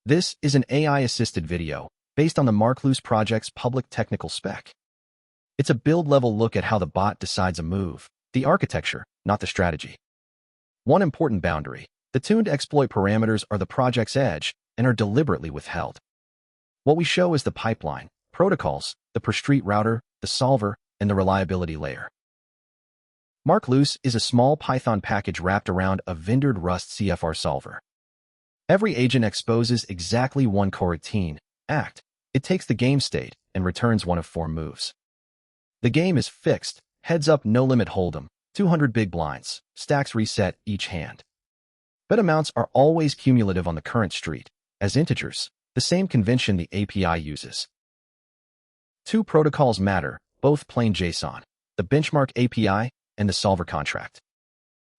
This is an AI-assisted video based on the Markluce project's public technical spec. It's a build-level look at how the bot decides a move, the architecture, not the strategy. One important boundary: the tuned exploit parameters are the project's edge and are deliberately withheld. What we show is the pipeline, protocols, the per-street router, the solver, and the reliability layer. Markluce is a small Python package wrapped around a vendored Rust CFR solver. Every agent exposes exactly one coroutine, act. It takes the game state and returns one of 4 moves. The game is fixed, heads up, no limit hold'em, 200 big blinds, stacks reset each hand. Bet amounts are always cumulative on the current street, as integers, the same convention the API uses. 2 protocols matter, both plain JSON, the benchmark API and the solver contract.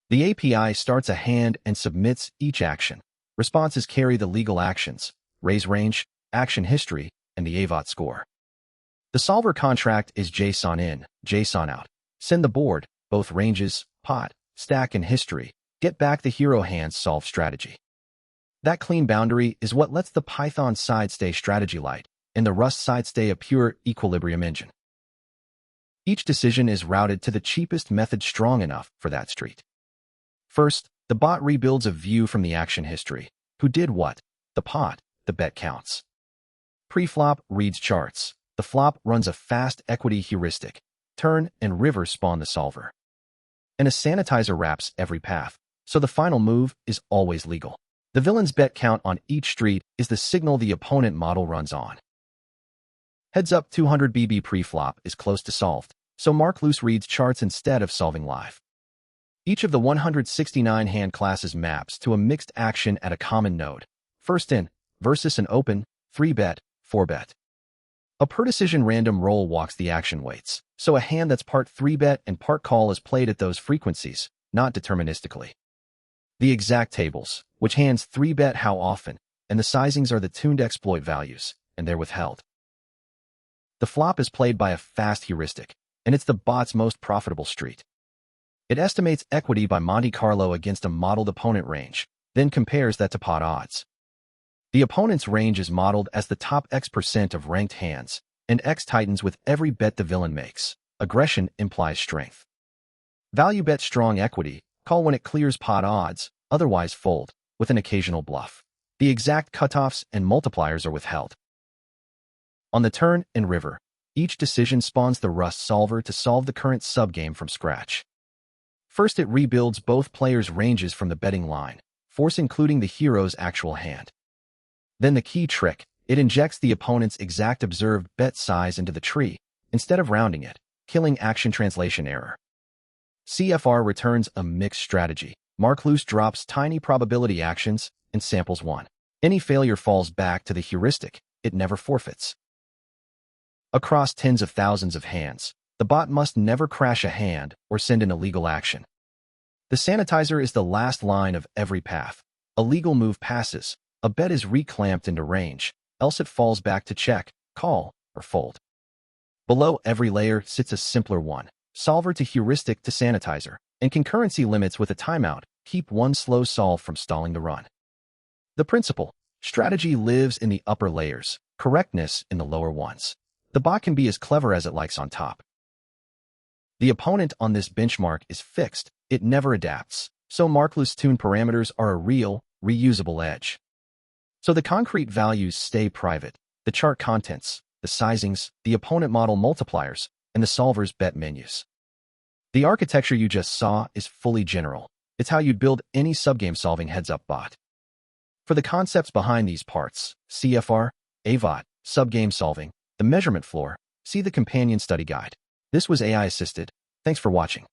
The API starts a hand and submits each action. Responses carry the legal actions, raise range, action history, and the AIVAT score. The solver contract is JSON in, JSON out. Send the board, both ranges, pot, stack, and history. Get back the hero hands solve strategy. That clean boundary is what lets the Python side stay strategy light and the Rust side stay a pure equilibrium engine. Each decision is routed to the cheapest method strong enough for that street. First, the bot rebuilds a view from the action history. Who did what? The pot, the bet counts. Preflop reads charts. The flop runs a fast equity heuristic. Turn and river spawn the solver. And a sanitizer wraps every path, so the final move is always legal. The villain's bet count on each street is the signal the opponent model runs on. Heads up, 200 BB preflop is close to solved, so Markluce reads charts instead of solving live. Each of the 169 hand classes maps to a mixed action at a common node. First in, versus an open, 3-bet, 4-bet. A per-decision random roll walks the action weights, so a hand that's part 3-bet and part call is played at those frequencies, not deterministically. The exact tables, which hands 3-bet how often, and the sizings are the tuned exploit values, and they're withheld. The flop is played by a fast heuristic, and it's the bot's most profitable street. It estimates equity by Monte Carlo against a modeled opponent range, then compares that to pot odds. The opponent's range is modeled as the top X% of ranked hands, and X tightens with every bet the villain makes. Aggression implies strength. Value bet strong equity, call when it clears pot odds, otherwise fold, with an occasional bluff. The exact cutoffs and multipliers are withheld. On the turn and river, each decision spawns the Rust solver to solve the current subgame from scratch. First, it rebuilds both players' ranges from the betting line, including the hero's actual hand. Then the key trick, it injects the opponent's exact observed bet size into the tree, instead of rounding it, killing action translation error. CFR returns a mixed strategy. Markluce drops tiny probability actions and samples 1. Any failure falls back to the heuristic, it never forfeits. Across tens of thousands of hands, the bot must never crash a hand or send an illegal action. The sanitizer is the last line of every path. A legal move passes, a bet is reclamped into range, else it falls back to check, call, or fold. Below every layer sits a simpler one, solver to heuristic to sanitizer, and concurrency limits with a timeout keep one slow solve from stalling the run. The principle: strategy lives in the upper layers, correctness in the lower ones. The bot can be as clever as it likes on top. The opponent on this benchmark is fixed, it never adapts, so Markluce tuned parameters are a real, reusable edge. So the concrete values stay private, the chart contents, the sizings, the opponent model multipliers, and the solver's bet menus. The architecture you just saw is fully general. It's how you'd build any subgame solving heads-up bot. For the concepts behind these parts, CFR, AIVAT, subgame solving, the measurement floor, see the companion study guide. This was AI assisted. Thanks for watching.